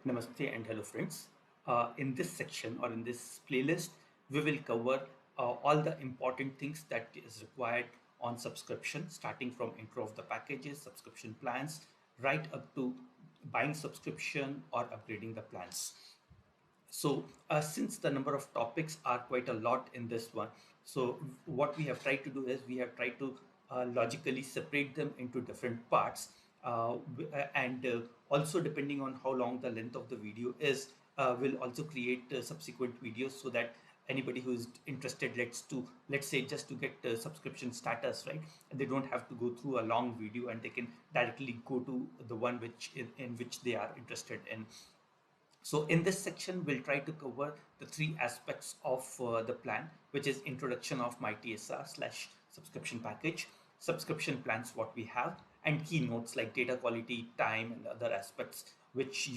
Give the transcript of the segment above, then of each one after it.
Namaste and hello friends. In this section or in this playlist, we will cover all the important things that is required on subscription, starting from intro of the packages, subscription plans, right up to buying subscription or upgrading the plans. So since the number of topics are quite a lot in this one, so what we have tried to do is we have tried to logically separate them into different parts, and also depending on how long the length of the video is, we'll also create subsequent videos so that anybody who is interested, let's say just to get subscription status, right, and they don't have to go through a long video and they can directly go to the one in which they are interested in. So in this section, we'll try to cover the three aspects of the plan, which is introduction of MyTSR slash subscription package, subscription plans, what we have, and keynotes like data quality, time, and other aspects which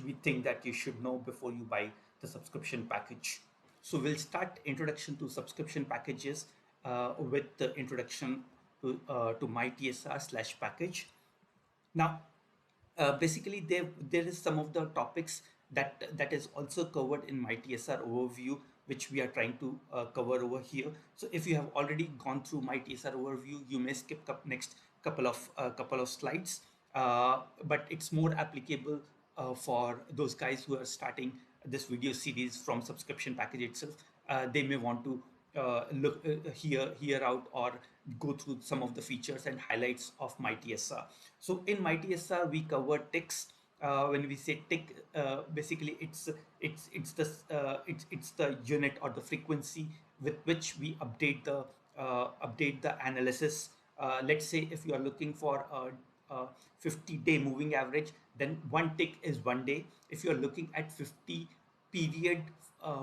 we think that you should know before you buy the subscription package. So we'll start introduction to subscription packages with the introduction to MyTSR slash package. Now, basically, there is some of the topics that is also covered in my TSR overview, which we are trying to cover over here. So if you have already gone through my TSR overview, you may skip next couple of slides, but it's more applicable for those guys who are starting this video series from subscription package itself. They may want to hear out or go through some of the features and highlights of MyTSR. So in MyTSR, we cover ticks. When we say tick, basically it's the unit or the frequency with which we update the analysis. Let's say if you are looking for a 50-day moving average, then one tick is 1 day. If you are looking at 50 period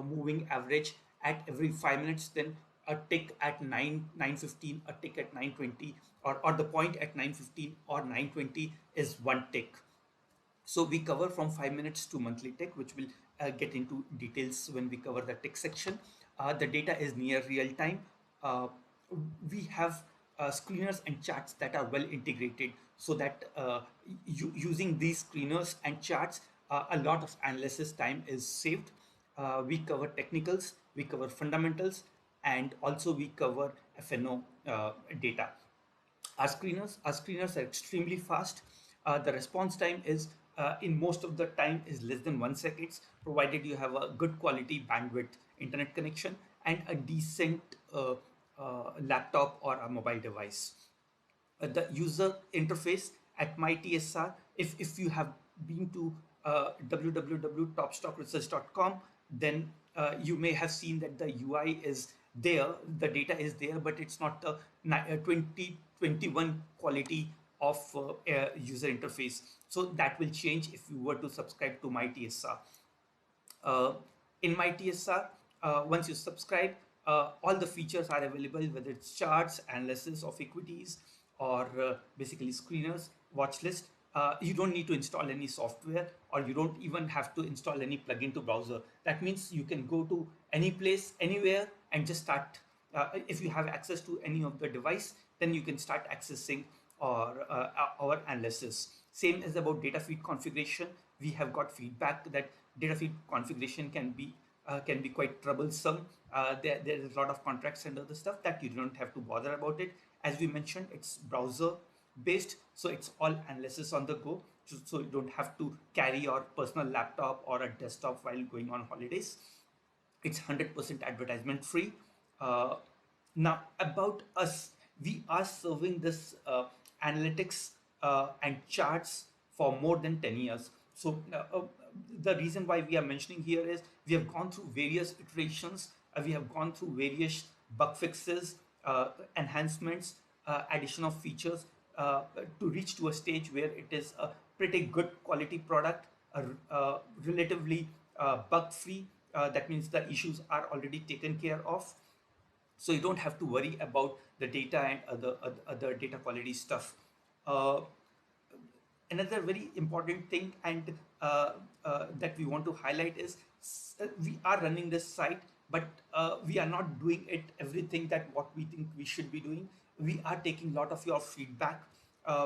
moving average at every 5 minutes, then a tick at 9:15, a tick at 9:20, or the point at 9:15 or 9:20 is one tick. So we cover from 5 minutes to monthly tick, which will get into details when we cover the tick section. The data is near real time. Uh, we have screeners and charts that are well integrated, so that using these screeners and charts, a lot of analysis time is saved. We cover technicals, we cover fundamentals, and also we cover FNO data. Our screeners are extremely fast. The response time is in most of the time is less than 1 second, provided you have a good quality bandwidth internet connection and a decent laptop or a mobile device. The user interface at MyTSR, if you have been to www.topstockresearch.com, then you may have seen that the UI is there, the data is there, but it's not the 2021 quality of user interface. So that will change if you were to subscribe to MyTSR. Uh, in MyTSR, once you subscribe, all the features are available, whether it's charts, analysis of equities, or basically screeners, watch list. You don't need to install any software, or you don't even have to install any plugin to browser. That means you can go to any place, anywhere, and just start. If you have access to any of the device, then you can start accessing our analysis. Same as about data feed configuration. We have got feedback that data feed configuration can be quite troublesome. There is a lot of contracts and other stuff that you don't have to bother about it. As we mentioned, it's browser based, so it's all analysis on the go. So you don't have to carry your personal laptop or a desktop while going on holidays. It's 100% advertisement free. Uh, Now about us, we are serving this analytics and charts for more than 10 years. So the reason why we are mentioning here is we have gone through various iterations, we have gone through various bug fixes, enhancements, addition of features, to reach to a stage where it is a pretty good quality product, relatively bug free. That means the issues are already taken care of, so you don't have to worry about the data and other data quality stuff. Uh, Another very important thing and that we want to highlight is we are running this site, but we are not doing it everything that what we think we should be doing. We are taking a lot of your feedback.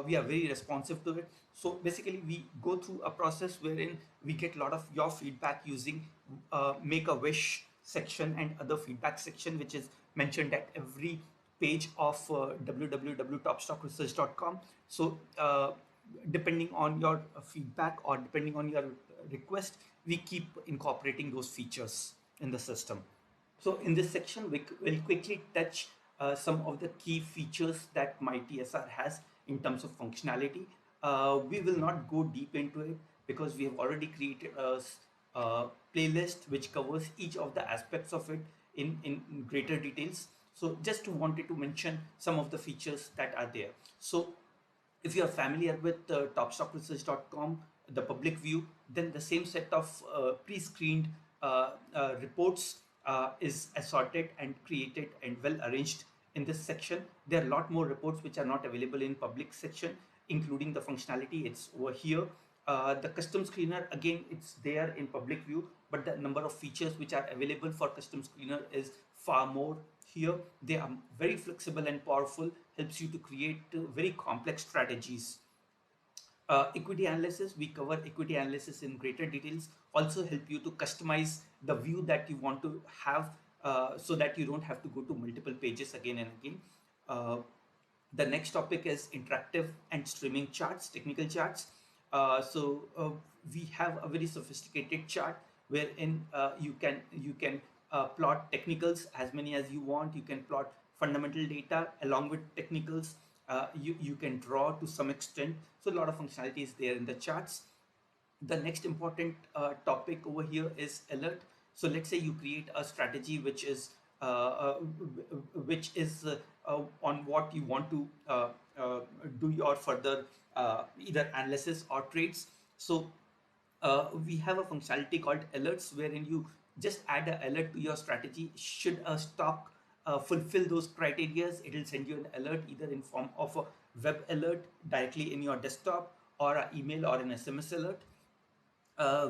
We are very responsive to it. So basically, we go through a process wherein we get a lot of your feedback using make a wish section and other feedback section, which is mentioned at every page of www.topstockresearch.com. So depending on your feedback or depending on your request, we keep incorporating those features in the system. So in this section, will quickly touch some of the key features that MyTSR has in terms of functionality. We will not go deep into it because we have already created a playlist which covers each of the aspects of it in greater details. So just wanted to mention some of the features that are there. So if you are familiar with topstockresearch.com, the public view, then the same set of pre-screened reports is assorted and created and well arranged in this section. There are a lot more reports which are not available in public section, including the functionality. It's over here. The custom screener, again, it's there in public view, but the number of features which are available for custom screener is far more here. They are very flexible and powerful, helps you to create very complex strategies. Equity analysis, we cover equity analysis in greater details, also help you to customize the view that you want to have, so that you don't have to go to multiple pages again and again. Uh, the next topic is interactive and streaming charts, technical charts. So we have a very sophisticated chart wherein you can plot technicals as many as you want. You can plot fundamental data along with technicals. You can draw to some extent. So a lot of functionality is there in the charts. The next important topic over here is alert. So let's say you create a strategy which is on what you want to do your further either analysis or trades. So we have a functionality called alerts wherein you just add an alert to your strategy. Should a stock fulfill those criteria, it will send you an alert either in form of a web alert directly in your desktop or an email or an SMS alert.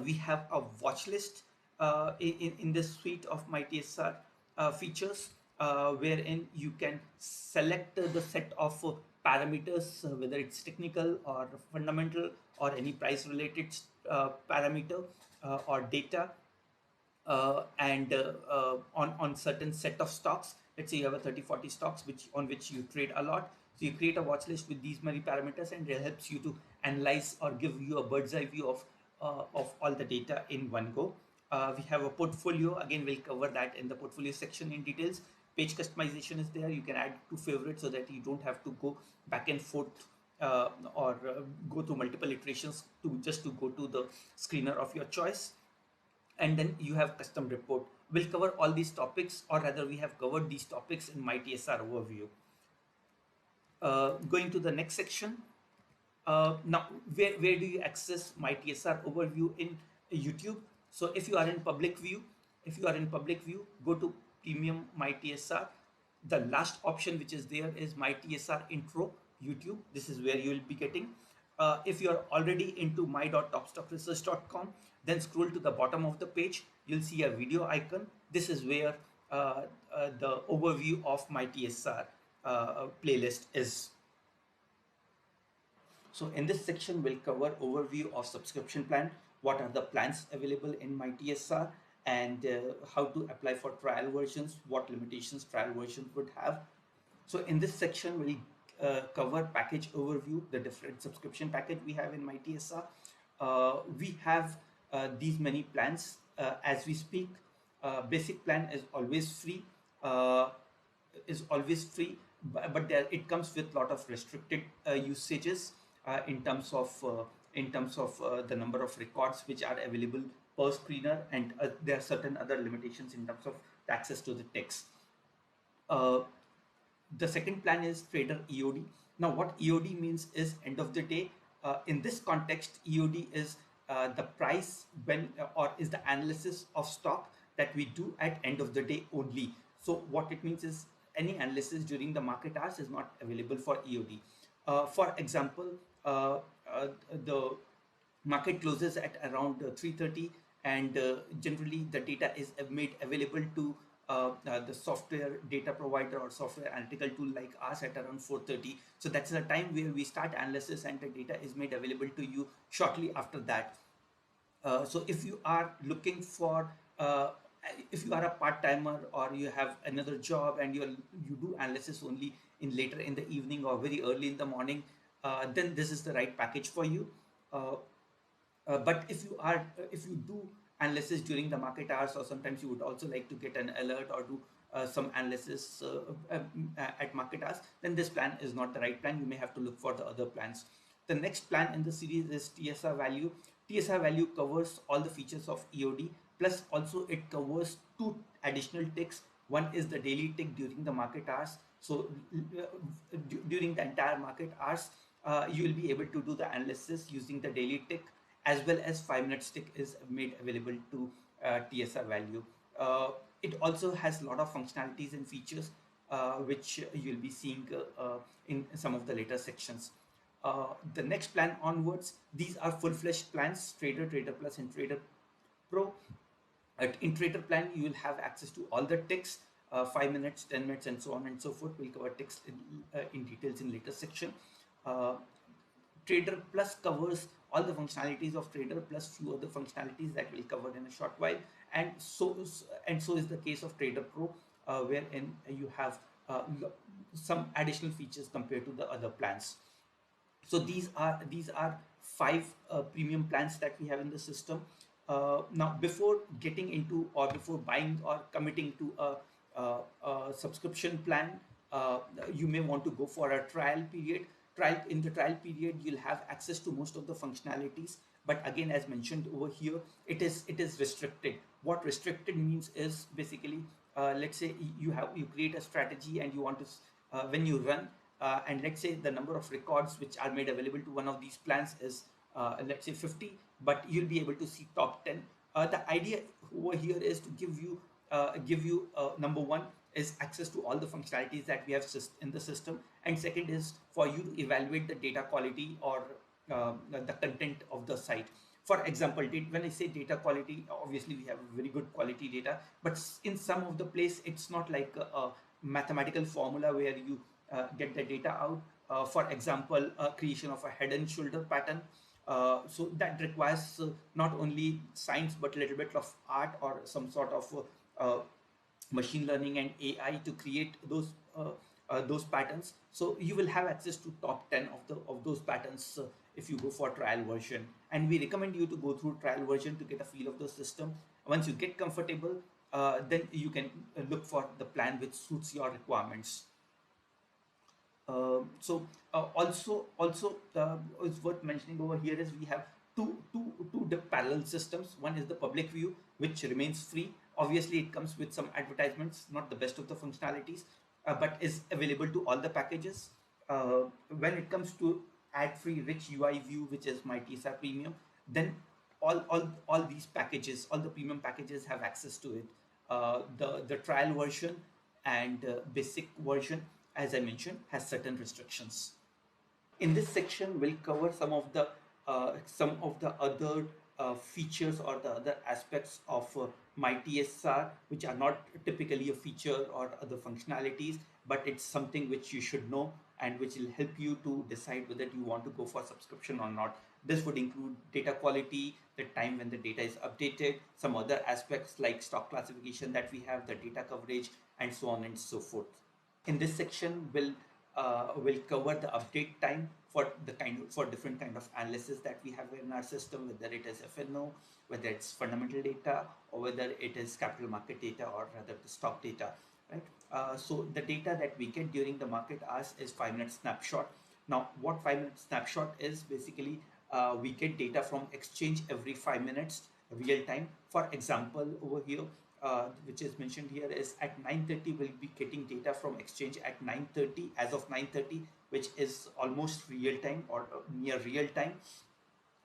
We have a watch list in this suite of MyTSR features, wherein you can select the set of parameters, whether it's technical or fundamental or any price related parameter or data, and on certain set of stocks. Let's say you have a 30-40 stocks which you trade a lot. So you create a watch list with these many parameters, and it helps you to analyze or give you a bird's eye view of all the data in one go. We have a portfolio. Again, we'll cover that in the portfolio section in details. Page customization is there. You can add to favorites so that you don't have to go back and forth or go through multiple iterations to go to the screener of your choice. And then you have custom report. We'll cover all these topics, or rather we have covered these topics in MyTSR overview. Going to the next section. Now, where do you access MyTSR overview in YouTube? So if you are in public view, go to premium MyTSR. The last option which is there is MyTSR intro YouTube. This is where you will be getting. If you are already into my.topstockresearch.com, then scroll to the bottom of the page. You'll see a video icon. This is where the overview of MyTSR playlist is. So in this section, we'll cover overview of subscription plan, what are the plans available in MyTSR, and how to apply for trial versions, what limitations trial versions would have. So in this section, we'll cover package overview, the different subscription package we have in MyTSR. We have these many plans as we speak. Basic plan uh, is always free, but there it comes with lot of restricted usages in terms of the number of records which are available per screener, and there are certain other limitations in terms of access to the text. Uh, the second plan is trader EOD. Now, what EOD means is end of the day. In this context, EOD is the price when or is the analysis of stock that we do at end of the day only. So what it means is any analysis during the market hours is not available for EOD. For example, the market closes at around 3:30, and generally the data is made available to the software data provider or software analytical tool like us at around 4:30. So that's the time where we start analysis and the data is made available to you shortly after that. So if you are looking for if you are a part-timer or you have another job and you do analysis only in later in the evening or very early in the morning, then this is the right package for you. Uh, but if you do analysis during the market hours, or sometimes you would also like to get an alert or do some analysis at market hours, then this plan is not the right plan. You may have to look for the other plans. The next plan in the series is TSR value. TSR value covers all the features of EOD, plus also it covers two additional ticks. One is the daily tick during the market hours. So during the entire market hours, you will be able to do the analysis using the daily tick, as well as 5 minute tick is made available to TSR value. Uh, it also has a lot of functionalities and features which you'll be seeing in some of the later sections. The next plan onwards, these are full-fledged plans: Trader, Trader Plus, and Trader Pro. In Trader plan, you will have access to all the ticks, 5 minutes, 10 minutes, and so on and so forth. We'll cover ticks in details in later section. Uh, Trader Plus covers all the functionalities of Trader plus few other functionalities that we'll cover in a short while, and so is the case of Trader Pro, wherein you have some additional features compared to the other plans. So these are five premium plans that we have in the system. Now, before getting into or before buying or committing to a subscription plan, uh, you may want to go for a trial period. In the trial period, you'll have access to most of the functionalities, but again, as mentioned over here, it is restricted. What restricted means is basically, let's say you create a strategy and you want to when you run, and let's say the number of records which are made available to one of these plans is let's say 50, but you'll be able to see top 10. The idea over here is to give you number one is access to all the functionalities that we have in the system, and second is for you to evaluate the data quality or the content of the site. For example, when I say data quality, obviously we have very good quality data, but in some of the place it's not like a mathematical formula where you get the data out. For example, creation of a head and shoulder pattern. So that requires not only science but a little bit of art or some sort of machine learning and AI to create those patterns. So you will have access to top 10 of those patterns if you go for trial version. And we recommend you to go through trial version to get a feel of the system. Once you get comfortable, then you can look for the plan which suits your requirements. Also, is worth mentioning over here is we have two parallel systems. One is the public view, which remains free. Obviously, it comes with some advertisements, not the best of the functionalities, but is available to all the packages. When it comes to ad-free rich UI view, which is MyTSR Premium, then all these packages, all the premium packages have access to it. The trial version and basic version, as I mentioned, has certain restrictions. In this section, we'll cover some of the other features or the other aspects of MyTSR, which are not typically a feature or other functionalities, but it's something which you should know and which will help you to decide whether you want to go for subscription or not. This would include data quality, the time when the data is updated, some other aspects like stock classification that we have, the data coverage, and so on and so forth. In this section, we'll cover the update time for different kind of analysis that we have in our system, whether it is FNO, whether it's fundamental data, or whether it is capital market data, or rather the stock data, right? So the data that we get during the market hours is 5 minute snapshot. Now, what 5 minute snapshot is basically, we get data from exchange every 5 minutes real time. For example, over here, which is mentioned here, is at 9:30 we'll be getting data from exchange at 9:30, as of 9:30, which is almost real time or near real time.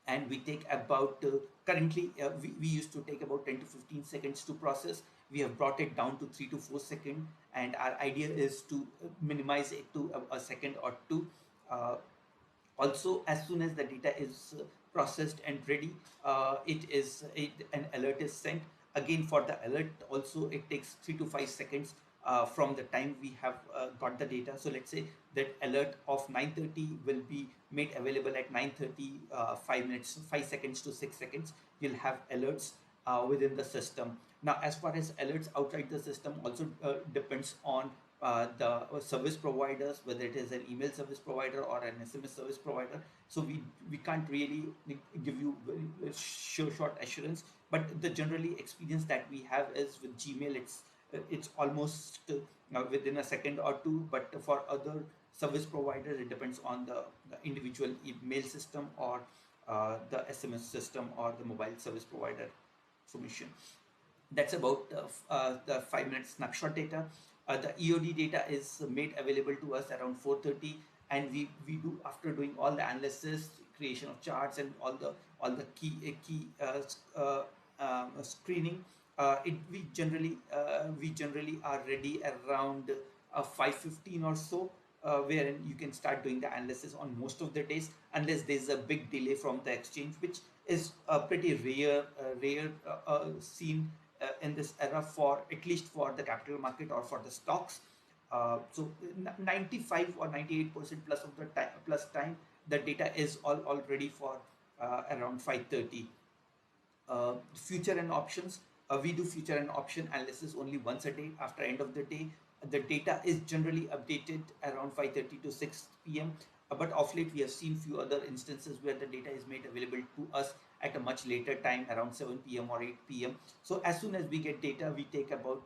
And we take about currently we used to take about 10 to 15 seconds to process. We have brought it down to 3 to 4 seconds, and our idea is to minimize it to a second or two. Also, as soon as the data is processed and ready, an alert is sent. Again, for the alert also, it takes 3 to 5 seconds from the time we have got the data. So let's say that alert of 9:30 will be made available at 9:30, 5 minutes, 5 seconds to 6 seconds. You'll have alerts within the system. Now, as far as alerts outside the system, also depends on the service providers, whether it is an email service provider or an SMS service provider. So we can't really give you very sure short assurance, but the generally experience that we have is with Gmail, it's almost within a second or two. But for other service providers, it depends on the individual email system or the SMS system or the mobile service provider information. That's about the 5 minute snapshot data. The EOD data is made available to us around 4:30, and we do, after doing all the analysis, creation of charts, and all the key screening. We generally are ready around 5:15 or so, wherein you can start doing the analysis on most of the days, unless there's a big delay from the exchange, which is a pretty rare seen in this era, for at least for the capital market or for the stocks. So 95 or 98% plus of the time, plus time, the data is all ready for around 5:30. Future and options, we do future and option analysis only once a day. After end of the day, the data is generally updated around 5:30 to 6 p.m. But of late we have seen few other instances where the data is made available to us at a much later time, around 7 p.m. or 8 p.m. So as soon as we get data, we take about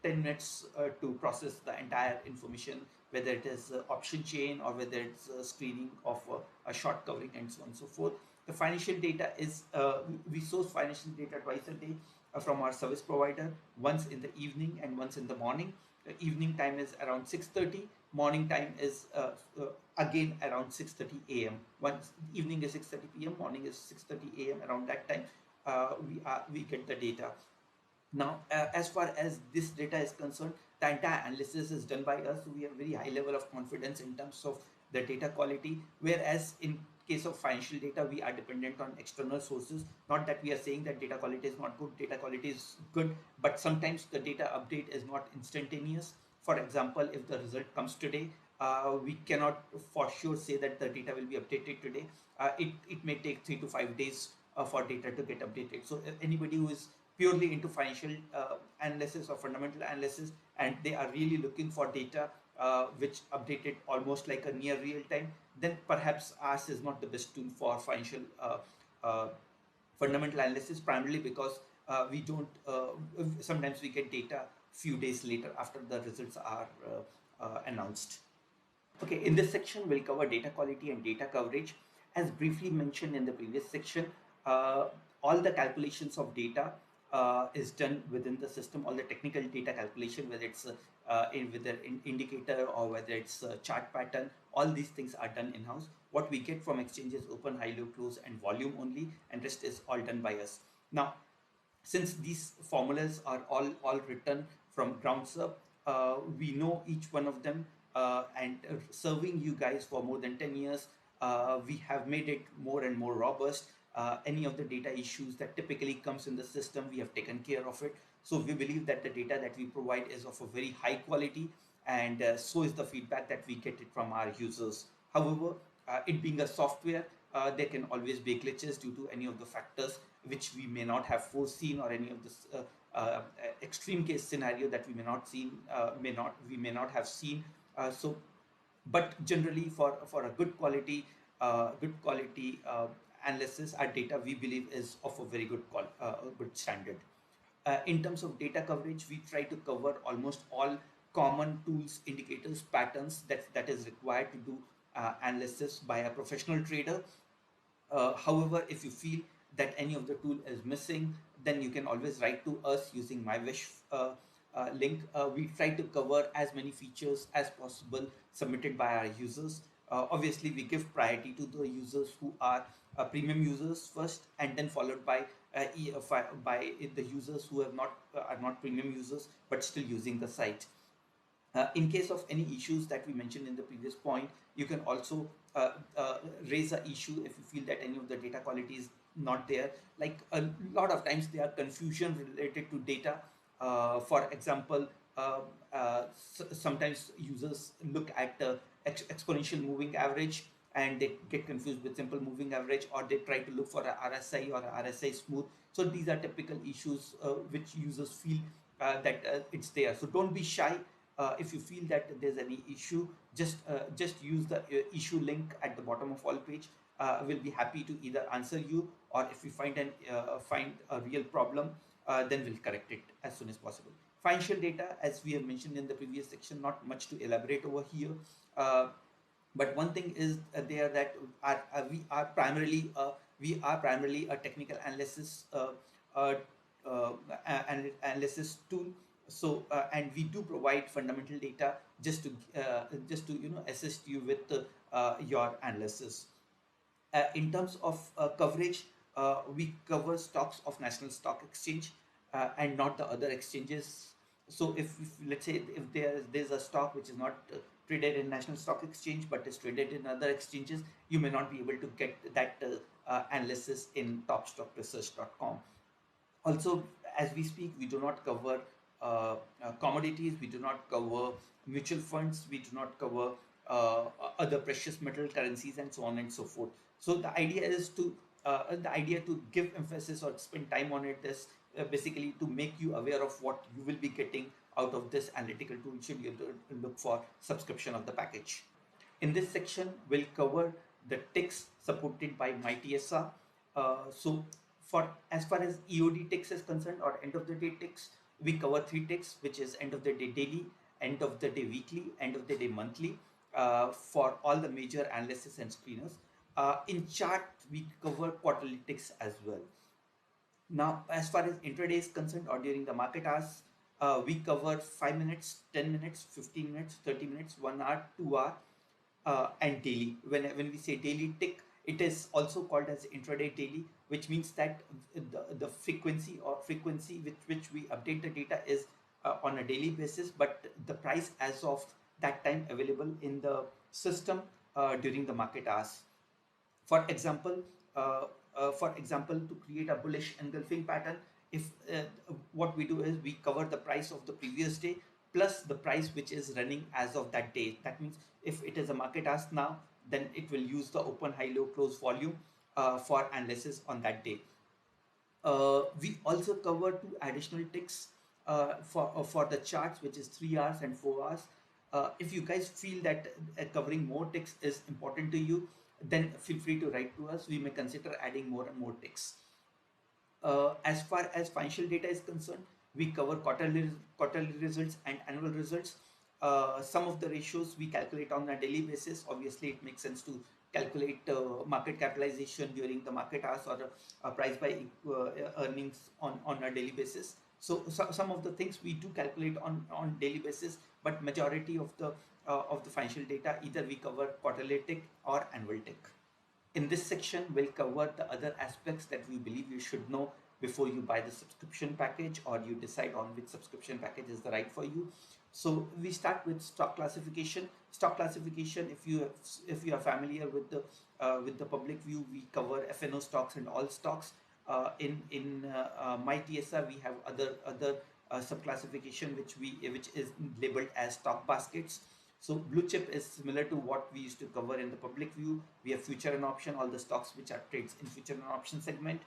10 minutes to process the entire information, whether it is option chain or whether it's screening of a short covering and so on and so forth. The financial data is, we source financial data twice a day from our service provider, once in the evening and once in the morning. The evening time is around 6:30. Morning time is again around 6:30 a.m. Once evening is 6:30 p.m., morning is 6:30 a.m. Around that time, we get the data. Now, as far as this data is concerned, the entire analysis is done by us. So we have very high level of confidence in terms of the data quality. Whereas in case of financial data, we are dependent on external sources. Not that we are saying that data quality is not good. Data quality is good, but sometimes the data update is not instantaneous. For example, if the result comes today, we cannot for sure say that the data will be updated today. It may take 3 to 5 days for data to get updated. So anybody who is purely into financial analysis or fundamental analysis, and they are really looking for data which updated almost like a near real time, then perhaps ours is not the best tool for financial uh, fundamental analysis, primarily because we don't sometimes we get data few days later after the results are announced. Okay, in this section, we'll cover data quality and data coverage. As briefly mentioned in the previous section, uh, all the calculations of data is done within the system. All the technical data calculation, whether it's whether indicator or whether it's chart pattern, all these things are done in-house. What we get from exchange is open, high, low, close, and volume only, and rest is all done by us. Now, since these formulas are all written from grounds up, we know each one of them, and serving you guys for more than 10 years, we have made it more and more robust. Any of the data issues that typically comes in the system, we have taken care of it. So we believe that the data that we provide is of a very high quality, and so is the feedback that we get it from our users. However, it being a software, there can always be glitches due to any of the factors which we may not have foreseen, or any of this extreme case scenario that we may not have seen. So, but generally, for a good quality analysis, our data, we believe, is of a very good standard. In terms of data coverage, we try to cover almost all common tools, indicators, patterns that is required to do analysis by a professional trader. However, if you feel that any of the tool is missing, then you can always write to us using MyWish link. We try to cover as many features as possible submitted by our users. Obviously, we give priority to the users who are premium users first, and then followed by by the users who are not premium users but still using the site. In case of any issues that we mentioned in the previous point, you can also raise an issue if you feel that any of the data quality is not there. Like a lot of times there are confusion related to data. For example, uh, sometimes users look at the exponential moving average and they get confused with simple moving average, or they try to look for a RSI or a RSI smooth. So these are typical issues which users feel that it's there. So don't be shy. If you feel that there's any issue, just use the issue link at the bottom of all page. We'll be happy to either answer you, or if we find a real problem, then we'll correct it as soon as possible. Financial data, as we have mentioned in the previous section, not much to elaborate over here. Uh, but one thing is there that we are primarily a technical analysis uh, uh, analysis tool. So and we do provide fundamental data just to assist you with your analysis. In terms of coverage, we cover stocks of National Stock Exchange and not the other exchanges. So if let's say if there's a stock which is not traded in National Stock Exchange but is traded in other exchanges, you may not be able to get that analysis in topstockresearch.com. Also, as we speak, we do not cover commodities, we do not cover mutual funds, we do not cover uh, other precious metal currencies, and so on and so forth. So the idea to give emphasis or spend time on it is basically to make you aware of what you will be getting out of this analytical tool should you look for subscription of the package. In this section, we'll cover the ticks supported by MyTSR. So, for as far as EOD ticks is concerned, or end of the day ticks, we cover three ticks, which is end of the day daily, end of the day weekly, end of the day monthly, for all the major analysis and screeners. In chart, we cover quarterly ticks as well. Now, as far as intraday is concerned, or during the market hours, we cover 5 minutes, 10 minutes, 15 minutes, 30 minutes, 1 hour, 2 hour, and daily. When we say daily tick, it is also called as intraday daily, which means that the frequency with which we update the data is on a daily basis, but the price as of that time available in the system during the market hours. For example, to create a bullish engulfing pattern, if what we do is we cover the price of the previous day plus the price which is running as of that day. That means if it is a market ask now, then it will use the open, high, low, close volume for analysis on that day. We also cover two additional ticks for the charts, which is 3 hours and 4 hours. If you guys feel that covering more ticks is important to you, then feel free to write to us. We may consider adding more and more ticks. As far as financial data is concerned, we cover quarterly results and annual results. Some of the ratios we calculate on a daily basis. Obviously, it makes sense to calculate market capitalization during the market hours, or price by earnings on a daily basis. So some of the things we do calculate on daily basis, but majority of the financial data either we cover quarterly tick or annual tick. In this section, we'll cover the other aspects that we believe you should know before you buy the subscription package, or you decide on which subscription package is the right for you. So we start with stock classification. Stock classification, if you are familiar with the public view, we cover FNO stocks and all stocks. In MyTSR, we have other sub classification which is labeled as stock baskets. So blue chip is similar to what we used to cover in the public view. We have future and option, all the stocks which are trades in future and option segment,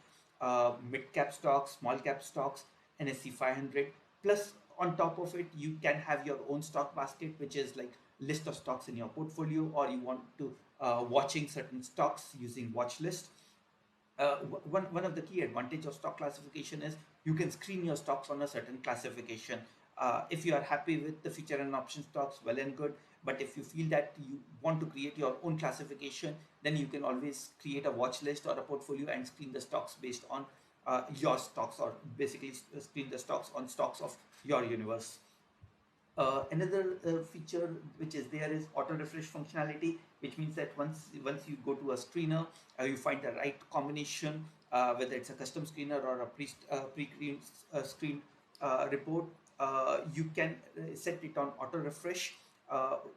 mid cap stocks, small cap stocks, NSE 500. Plus, on top of it, you can have your own stock basket, which is like list of stocks in your portfolio, or you want to watching certain stocks using watch list. One of the key advantage of stock classification is you can screen your stocks on a certain classification. If you are happy with the feature and option stocks, well and good. But if you feel that you want to create your own classification, then you can always create a watch list or a portfolio and screen the stocks based on your stocks, or basically screen the stocks on stocks of your universe. Another feature which is there is auto refresh functionality, which means that once you go to a screener, you find the right combination, whether it's a custom screener or a pre screened report. you can set it on auto refresh.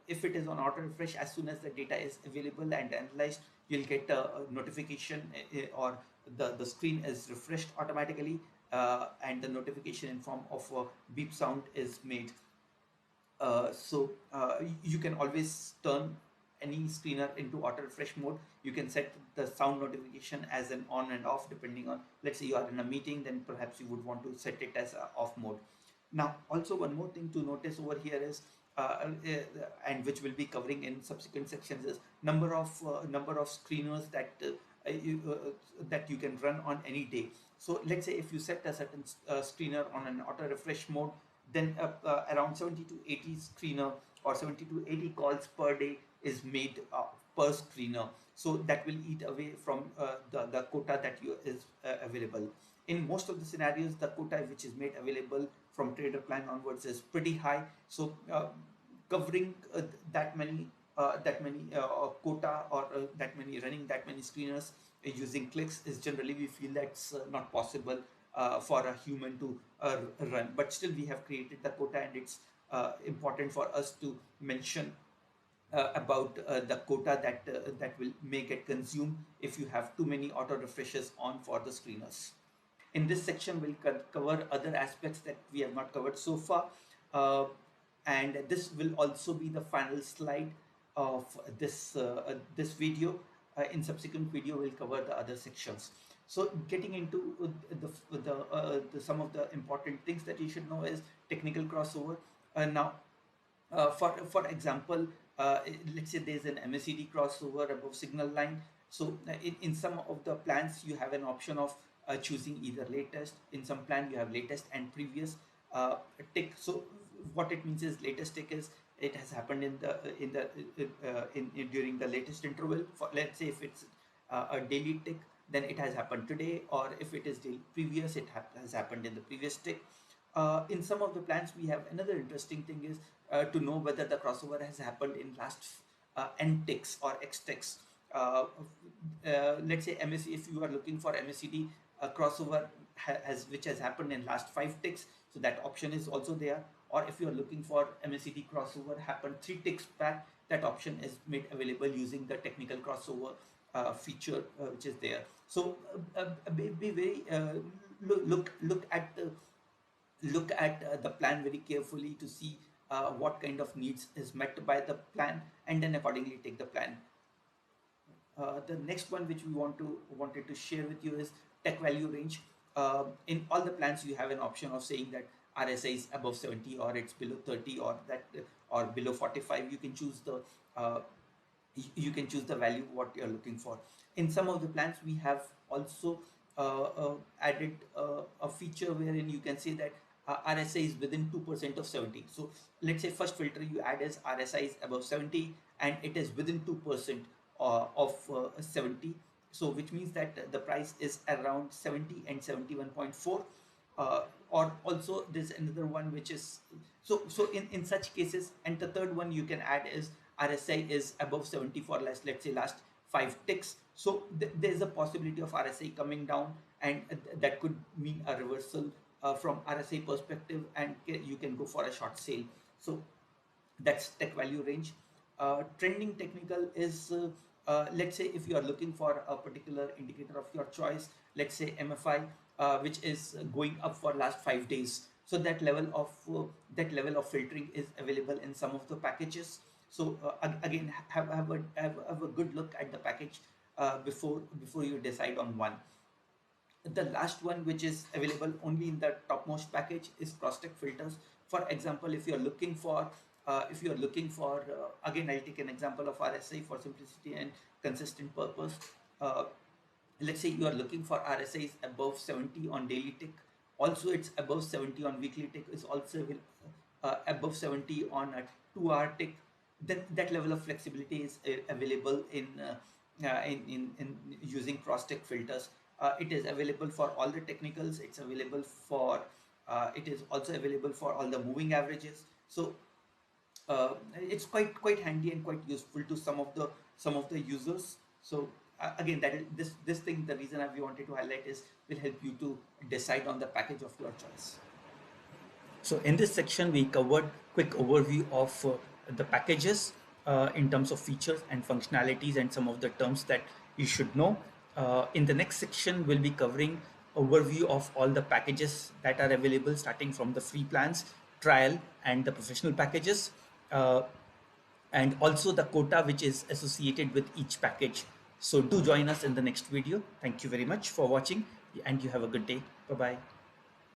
If it is on auto refresh, as soon as the data is available and analyzed, you'll get a notification, or the screen is refreshed automatically, and the notification in form of a beep sound is made. You can always turn any screener into auto refresh mode. You can set the sound notification as an on and off, depending on, let's say you are in a meeting, then perhaps you would want to set it as a off mode. Now, also one more thing to notice over here is, and which we'll be covering in subsequent sections, is number of screeners that you can run on any day. So let's say if you set a certain screener on an auto refresh mode, then around 70 to 80 screener or 70 to 80 calls per day is made per screener. So that will eat away from the quota that is available. In most of the scenarios, the quota which is made available from trader plan onwards is pretty high. So covering that many quota, or running that many screeners using clicks is generally, we feel that's not possible for a human to run. But still, we have created the quota, and it's important for us to mention about the quota that may get consumed if you have too many auto refreshes on for the screeners. In this section, we'll cover other aspects that we have not covered so far. Uh, and this will also be the final slide of this video. In subsequent video, we'll cover the other sections. So getting into some of the important things that you should know is technical crossover. Now, for example, let's say there's an MACD crossover above signal line. So in some of the plans, you have an option of choosing either latest. In some plan, you have latest and previous tick. So what it means is, latest tick is it has happened in during the latest interval. For, let's say if it's a daily tick, then it has happened today, or if it is daily previous, it has happened in the previous tick. In some of the plans, we have another interesting thing is to know whether the crossover has happened in last n ticks or x ticks. Let's say MAC, if you are looking for MACD crossover which has happened in last 5 ticks, so that option is also there. Or if you are looking for MACD crossover happened 3 ticks back, that option is made available using the technical crossover feature which is there. So be very look at the plan very carefully to see what kind of needs is met by the plan, and then accordingly take the plan. The next one which we wanted to share with you is tech value range. In all the plans, you have an option of saying that RSI is above 70, or it's below 30, or below 45. Uh, you can choose the value what you're looking for. In some of the plans, we have also added a feature wherein you can say that RSI is within 2% of 70. So let's say first filter you add is RSI is above 70 and it is within 2% of 70. So which means that the price is around 70 and 71.4. Or also there's another one which is, so in such cases. And the third one you can add is RSI is above 70 for let's say last 5 ticks. So there's a possibility of RSI coming down, and that could mean a reversal from RSI perspective, and you can go for a short sale. So that's tech value range. Trending technical is, let's say if you are looking for a particular indicator of your choice, let's say MFI, which is going up for last 5 days. So that level of filtering is available in some of the packages. So again, have a good look at the package before you decide on one. The last one, which is available only in the topmost package, is cross-tech filters. For example, if you are looking for again, I'll take an example of RSI for simplicity and consistent purpose. uh, let's say you are looking for RSIs above 70 on daily tick, also it's above 70 on weekly tick, is also above 70 on a 2 hour tick. That level of flexibility is available in using cross tick filters. It is available for all the technicals. It is also available for all the moving averages. So it's quite handy and quite useful to some of the users. So again, that is this thing, the reason we wanted to highlight is will help you to decide on the package of your choice. So in this section, we covered quick overview of the packages in terms of features and functionalities and some of the terms that you should know. In the next section, we'll be covering overview of all the packages that are available, starting from the free plans, trial, and the professional packages, uh, and also the quota which is associated with each package. So do join us in the next video. Thank you very much for watching, and you have a good day. Bye bye.